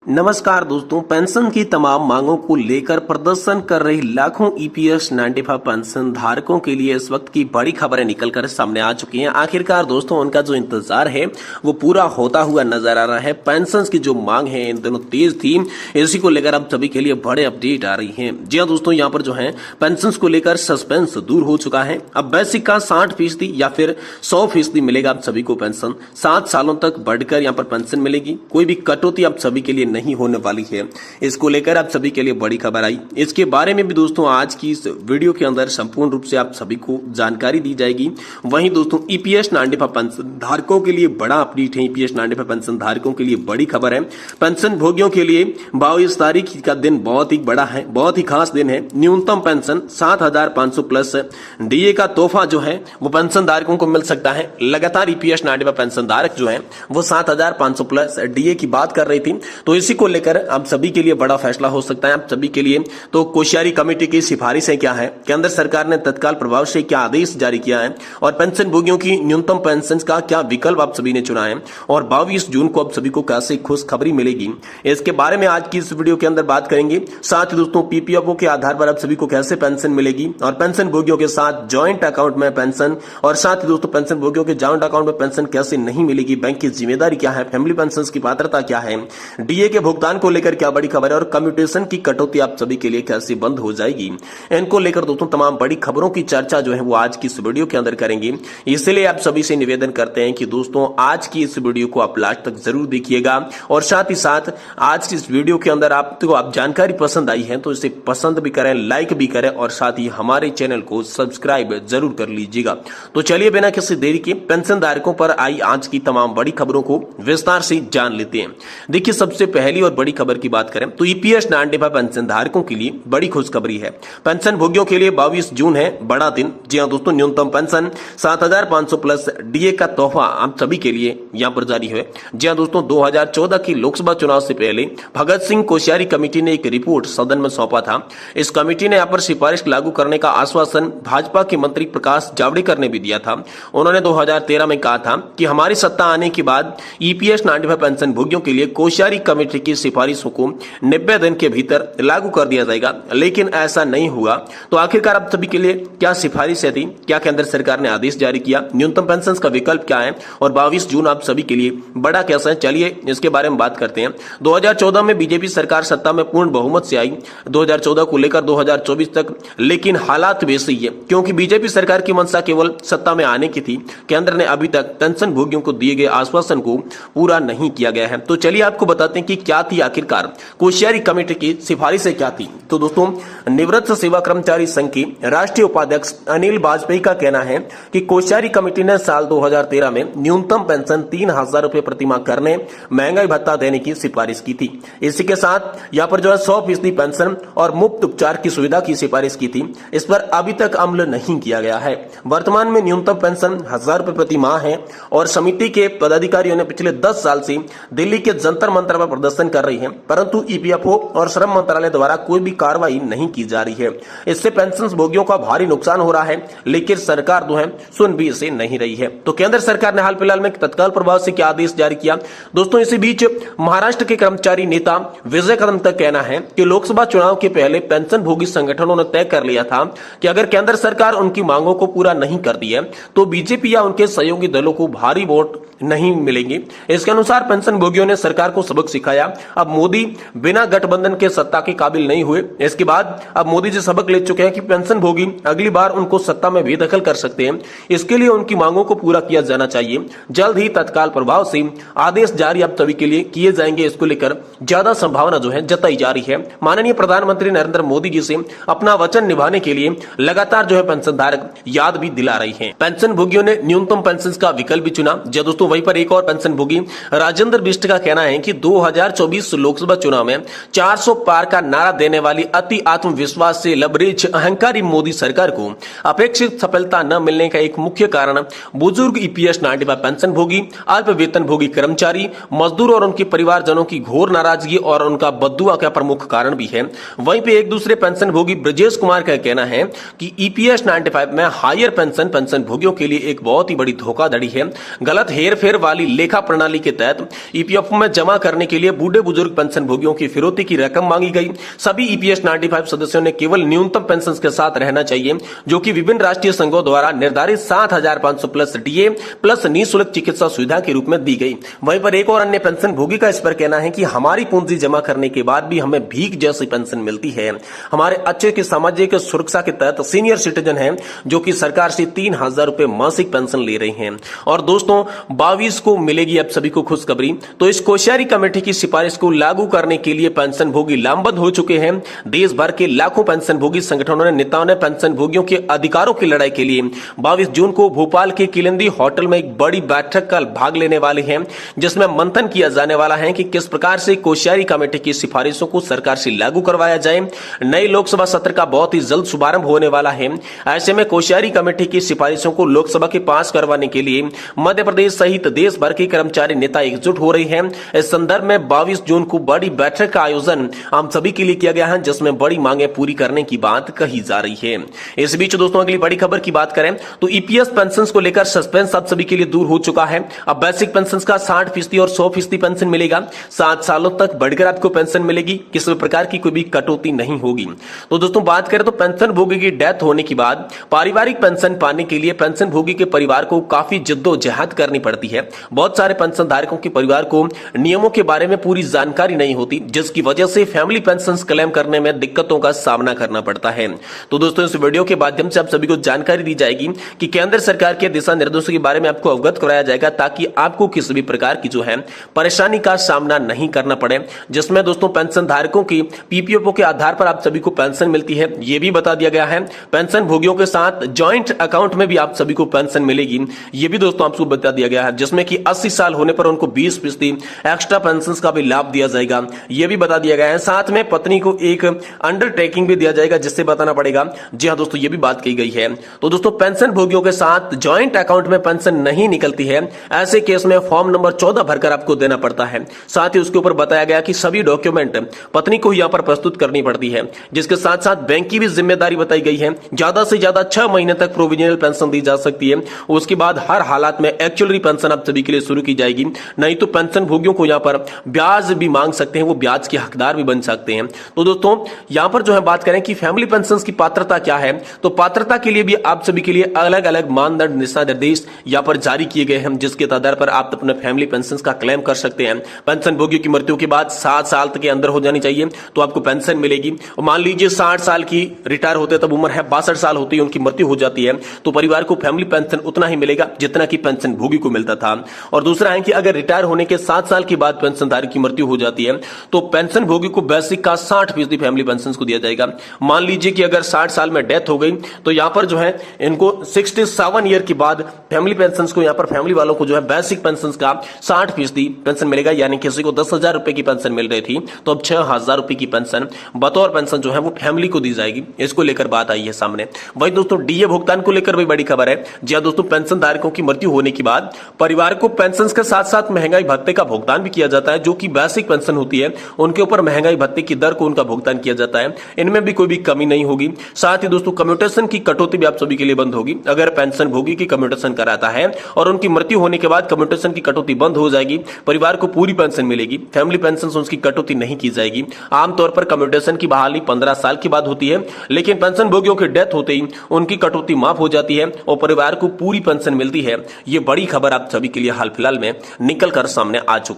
नमस्कार दोस्तों, पेंशन की तमाम मांगों को लेकर प्रदर्शन कर रही लाखों ईपीएस 95 पेंशन धारकों के लिए इस वक्त की बड़ी खबरें निकलकर सामने आ चुकी हैं। आखिरकार दोस्तों उनका जो इंतजार है वो पूरा होता हुआ नजर आ रहा है। पेंशन की जो मांग है इन दिनों तेज थी, इसी को लेकर अब सभी के लिए बड़े अपडेट आ रही है। जी हाँ दोस्तों, यहाँ पर जो है पेंशन को लेकर सस्पेंस दूर हो चुका है। अब बेसिक का 60% या फिर 100% मिलेगा आप सभी को पेंशन। 7 सालों तक बढ़कर यहाँ पर पेंशन मिलेगी। कोई भी कटौती आप सभी के लिए नहीं होने वाली है। इसको लेकर आप सभी के लिए बड़ी खबर आई। इसके बारे में भी दोस्तों आज की इस वीडियो के अंदर संपूर्ण रूप से आप सभी को जानकारी दी जाएगी। वहीं दोस्तों ईपीएस 95 पेंशन धारकों के लिए बड़ा अपडेट है। ईपीएस 95 पेंशन धारकों के लिए बड़ी खबर है। पेंशन भोगियों के लिए 22 तारीख का दिन बहुत ही बड़ा है, बहुत ही खास दिन है। न्यूनतम पेंशन 7,500 प्लस डीए का तोहफा जो है वो पेंशन धारकों को मिल सकता है। लगातार ईपीएस 95 पेंशन धारक जो है वो 7,500 प्लस डीए की बात कर रही थी, तो इसी को लेकर आप सभी के लिए बड़ा फैसला हो सकता है। आप सभी के लिए तो कोश्यारी कमेटी की सिफारिशें क्या है, केंद्र सरकार ने तत्काल प्रभाव से क्या आदेश जारी किया है और पेंशन भोगियों की न्यूनतम पेंशन का क्या विकल्प आप सभी ने चुना है और 22 जून को आप सभी को कैसे खुशखबरी मिलेगी, इसके बारे में आज की इस वीडियो के अंदर बात करेंगे। साथ ही दोस्तों पीपीएफओ के आधार पर आप सभी को कैसे पेंशन मिलेगी और पेंशन भोगियों के साथ ज्वाइंट अकाउंट में पेंशन, और साथ ही दोस्तों पेंशन भोगियों के ज्वाइंट अकाउंट में पेंशन कैसे नहीं मिलेगी, बैंक की जिम्मेदारी क्या है, फैमिली पेंशन की पात्रता क्या है, डीए के भुगतान को लेकर क्या बड़ी खबर है और कम्यूटेशन की कटौती आप सभी के लिए कैसे बंद हो जाएगी, इनको लेकर दोस्तों तमाम बड़ी खबरों की चर्चा जो है वो आज की इस वीडियो के अंदर करेंगे। इसलिए आप सभी से निवेदन करते हैं कि दोस्तों आज की इस वीडियो को आप लास्ट तक जरूर देखिएगा और साथ ही साथ आज की इस वीडियो के अंदर आपको आप जानकारी पसंद आई है तो इसे पसंद भी करें, लाइक भी करें और साथ ही हमारे चैनल को सब्सक्राइब जरूर कर लीजिएगा। तो चलिए बिना किसी देरी के पेंशन धारकों पर आई आज की तमाम बड़ी खबरों को विस्तार से जान लेते हैं। देखिए सबसे पहली और बड़ी खबर की बात करें तो ईपीएस 95 पेंशन धारकों के लिए बड़ी खुशखबरी है। पेंशन भोगियों के लिए 22 जून है बड़ा दिन। जी हां दोस्तों, न्यूनतम पेंशन 7,500 प्लस डीए का तोहफा आप सभी के लिए यहां पर जारी है। जी हां दोस्तों, 2014 की लोकसभा चुनाव से पहले भगत सिंह कोश्यारी कमेटी ने एक रिपोर्ट सदन में सौंपा था। इस कमेटी ने यहां पर सिफारिश लागू करने का आश्वासन भाजपा के मंत्री प्रकाश जावड़ेकर ने भी दिया था। उन्होंने 2013 में कहा था कि हमारी सत्ता आने के बाद ईपीएस 95 पेंशन भोगियों के लिए कोश्यारी कमेटी की सिफारिशों को 90 दिन के भीतर लागू कर दिया जाएगा, लेकिन ऐसा नहीं हुआ। तो आखिरकार आप सभी के लिए क्या सिफारिशें थी, क्या केंद्र सरकार ने आदेश जारी किया, न्यूनतम पेंशन का विकल्प क्या है और 22 जून आप सभी के लिए बड़ा कैसा है, चलिए इसके बारे में बात करते हैं। 2014 में बीजेपी सरकार सत्ता में पूर्ण बहुमत से आई, 2014 को लेकर 2024 तक, लेकिन हालात वैसे ही है क्योंकि बीजेपी सरकार की मंशा केवल सत्ता में आने की थी। केंद्र ने अभी तक पेंशन भोगियों को दिए गए आश्वासन को पूरा नहीं किया गया है। तो चलिए आपको बताते हैं कि क्या थी आखिरकार कोश्यारी कमेटी की सिफारिशें क्या थी। तो दोस्तों निवृत्त सेवा कर्मचारी संघ के राष्ट्रीय उपाध्यक्ष अनिल वाजपेयी का कहना है कि कोश्यारी कमेटी ने साल 2013 में न्यूनतम पेंशन 3,000 रुपए प्रतिमाह करने, महंगाई भत्ता देने की सिफारिश की थी। इसी के साथ यहाँ पर जो है 100% पेंशन और मुफ्त उपचार की सुविधा की सिफारिश की थी। इस पर अभी तक अमल नहीं किया गया है। वर्तमान में न्यूनतम पेंशन 1,000 रुपए प्रति माह है और समिति के पदाधिकारियों ने पिछले 10 साल से दिल्ली के जंतर मंतर पर प्रदर्शन कर रही है, परंतु ईपीएफओ और श्रम मंत्रालय द्वारा कोई भी कार्रवाई नहीं की जा रही है। इससे पेंशन भोगियों का भारी नुकसान हो रहा है, लेकिन सरकार जो है सुन भी इसे नहीं रही है। तो केंद्र सरकार ने हाल फिलहाल में तत्काल प्रभाव से क्या आदेश जारी किया दोस्तों। इसी बीच महाराष्ट्र के कर्मचारी नेता विजय कदम तक कहना है कि लोकसभा चुनाव के पहले पेंशन भोगी संगठनों ने तय कर लिया था कि अगर केंद्र सरकार उनकी मांगों को पूरा नहीं करती है तो बीजेपी या उनके सहयोगी दलों को भारी वोट नहीं मिलेंगे। इसके अनुसार पेंशन भोगियों ने सरकार को सबक सिखाया। अब मोदी बिना गठबंधन के सत्ता के काबिल नहीं हुए। इसके बाद अब मोदी जी सबक ले चुके हैं कि पेंशन भोगी अगली बार उनको सत्ता में बेदखल कर सकते हैं। इसके लिए उनकी मांगों को पूरा किया जाना चाहिए। जल्द ही तत्काल प्रभाव से आदेश जारी आप सभी के लिए किए जाएंगे। इसको लेकर ज्यादा संभावना जो है जताई जा रही है। माननीय प्रधानमंत्री नरेंद्र मोदी जी से अपना वचन निभाने के लिए लगातार जो है पेंशन धारक याद भी दिला रही है। पेंशन भोगियों ने न्यूनतम पेंशन का विकल्प भी चुना। दोस्तों वहीं पर एक और पेंशन भोगी राजेंद्र बिष्ट का कहना है कि 2024 लोकसभा चुनाव में 400 पार का नारा देने वाली अति आत्मविश्वास से लबरेज अहंकारी मोदी सरकार को अपेक्षित सफलता न मिलने का एक मुख्य कारण बुजुर्ग ईपीएस 95 पेंशन भोगी, अल्प वेतन भोगी कर्मचारी, मजदूर और उनके परिवारजनों की घोर नाराजगी और उनका बद्दुआ का प्रमुख कारण भी है। वहीं पे एक दूसरे पेंशन भोगी ब्रजेश कुमार का कहना है कि ईपीएस 95 में हायर पेंशन भोगियों के लिए एक बहुत ही बड़ी धोखाधड़ी है, गलत हेर हेरफेर वाली लेखा प्रणाली के तहत ईपीएफओ में जमा करने के लिए बूढ़े बुजुर्ग पेंशन भोगियों की फिरौती की रकम मांगी गई। सभी ईपीएस 95 सदस्यों ने केवल न्यूनतम पेंशन के साथ रहना चाहिए, जो कि विभिन्न राष्ट्रीय संघों द्वारा निर्धारित 7,500 प्लस डीए प्लस निःशुल्क चिकित्सा सुविधा के रूप में दी गई। वहीं पर एक और अन्य पेंशन भोगी का इस पर कहना है कि हमारी पूंजी जमा करने के बाद भी हमें भीख जैसी पेंशन मिलती है। हमारे अच्छे की सामाजिक सुरक्षा के तहत सीनियर सिटीजन है जो कि सरकार से 3,000 रुपए मासिक पेंशन ले रहे हैं। और दोस्तों 22 को मिलेगी अब सभी को खुशखबरी। तो इस कोश्यारी कमेटी की सिफारिश को लागू करने के लिए पेंशन भोगी लामबंद हो चुके हैं। देश भर के लाखों पेंशन भोगी संगठनों ने नेताओं ने पेंशन भोगियों के अधिकारों की लड़ाई के लिए 22 जून को भोपाल के किलिंदी होटल में एक बड़ी बैठक का भाग लेने वाले हैं, जिसमें मंथन किया जाने वाला है कि किस प्रकार से कोश्यारी कमेटी की सिफारिशों को सरकार से लागू करवाया जाए। नए लोकसभा सत्र का बहुत ही जल्द शुभारंभ होने वाला है। ऐसे में कोश्यारी कमेटी की सिफारिशों को लोकसभा के पास करवाने के लिए मध्य प्रदेश सहित देश भर के कर्मचारी नेता एकजुट हो रहे हैं। इस संदर्भ में 22 जून को बड़ी बैठक का आयोजन हम सभी के लिए किया गया है, जिसमें बड़ी मांगे पूरी करने की बात कही जा रही है। इस बीच दोस्तों अगली बड़ी खबर की बात करें तो ईपीएस पेंशन को लेकर सस्पेंस आप सभी के लिए दूर हो चुका है। अब बेसिक पेंशन का 60% और 100% पेंशन मिलेगा। 7 सालों तक बढ़कर आपको पेंशन मिलेगी, किसी प्रकार की कोई भी कटौती नहीं होगी। तो दोस्तों बात करें तो पेंशन भोगी की डेथ होने के बाद पारिवारिक पेंशन पाने के लिए पेंशन भोगी के परिवार को काफी जद्दोजहद करनी पड़ती है। बहुत सारे पेंशन धारकों के परिवार को नियमों के बारे में पूरी जानकारी नहीं होती, जिसकी वजह से फैमिली पेंशन क्लेम करने में दिक्कतों का सामना करना पड़ता है। तो दोस्तों इस वीडियो के माध्यम से आप सभी को जानकारी दी जाएगी कि केंद्र सरकार के दिशा निर्देशों के बारे में आपको अवगत कराया जाएगा, ताकि आपको किसी भी प्रकार की जो है परेशानी का सामना नहीं करना पड़े। जिसमें दोस्तों पेंशन धारकों की पीपीएफओ के आधार पर आप सभी को पेंशन मिलती है, यह भी बता दिया गया है। पेंशन भोगियों के साथ ज्वाइंट अकाउंट में भी आप सभी को पेंशन मिलेगी, यह भी दोस्तों आपको बता दिया गया है। जिसमें कि 80 साल होने पर उनको 20% एक्स्ट्रा पेंशन का भी लाभ दिया जाएगा, यह भी बता दिया गया है। साथ में पत्नी को एक अंडरटेकिंग भी दिया जाएगा, जिससे बताना पड़ेगा। जी हाँ दोस्तों, यह भी बात की गई है। तो दोस्तों पेंशन भोगियों के साथ ज्वाइंट अकाउंट में पेंशन नहीं निकलती है, ऐसे केस में फॉर्म नंबर 14 भरकर आपको देना पड़ता है। साथ ही उसके ऊपर बताया गया कि सभी डॉक्यूमेंट पत्नी को यहां पर प्रस्तुत करनी पड़ती है। जिसके साथ साथ बैंक की भी जिम्मेदारी बताई गई है। ज्यादा से ज्यादा 6 महीने तक प्रोविजनल पेंशन दी जा सकती है। उसके बाद हर हालात में एक्चुअल पेंशन आप सभी के लिए शुरू की जाएगी। नहीं तो पेंशन भोगियों को यहां पर ब्याज भी मांग सकते हैं, वो ब्याज के हकदार भी बन सकते हैं। तो दोस्तों यहां पर जो है बात करें कि फैमिली पेंशन की पात्रता क्या है, तो पात्रता के लिए भी आप सभी के लिए अलग अलग मानदंड दिशा निर्देश यहां पर जारी किए गए हैं, जिसके आधार पर आप अपने फैमिली पेंशन का क्लेम कर सकते हैं। पेंशन भोगियों की मृत्यु के बाद 7 साल तक के अंदर हो जानी चाहिए तो आपको पेंशन मिलेगी। और मान लीजिए 60 साल की रिटायर होते तब उम्र है 62 साल होती है, उनकी मृत्यु हो जाती है, तो परिवार को फैमिली पेंशन उतना ही मिलेगा जितना कि पेंशन भोगी को मिलता था। और दूसरा है कि अगर रिटायर होने के 7 साल के बाद पेंशनधारी की मृत्यु हो जाती है तो पेंशन भोगी को बेसिक का 60% फैमिली पेंशन को दिया जाएगा। मान लीजिए कि अगर 60 साल में डेथ हो गई तो यहां पर जो है इनको 67 ईयर के बाद फैमिली पेंशन को यहां पर फैमिली वालों को जो है बेसिक पेंशन का 60% पेंशन मिलेगा। यानी किसी को 10,000 रुपए की पेंशन मिल रही थी तो अब 6,000 रुपए की पेंशन बतौर पेंशन जो है वो फैमिली को दी जाएगी। इसको लेकर बात आई है सामने। वही दोस्तों डीए भुगतान को लेकर भी बड़ी खबर है। जी हां दोस्तों, पेंशन धारकों की मृत्यु होने के बाद परिवार को पेंशन के साथ साथ महंगाई भत्ते का भुगतान भी किया जाता है। जो कि बेसिक पेंशन होती है उनके ऊपर महंगाई भत्ते की दर को उनका भुगतान किया जाता है। इनमें भी कोई भी कमी नहीं होगी। साथ ही दोस्तों कम्यूटेशन की कटौती भी आप सभी के लिए बंद होगी। अगर पेंशन भोगी की कम्यूटेशन कराता है और उनकी मृत्यु होने के बाद कम्यूटेशन की कटौती बंद हो जाएगी, परिवार को पूरी पेंशन मिलेगी। फैमिली पेंशन से उसकी कटौती नहीं की जाएगी। आमतौर पर कम्यूटेशन की बहाली 15 साल के बाद होती है, लेकिन पेंशन भोगियों की डेथ होते ही उनकी कटौती माफ हो जाती है और परिवार को पूरी पेंशन मिलती है। ये बड़ी खबर आप सभी के लिए हाल फिलहाल में निकल कर सामने आ चुकी है।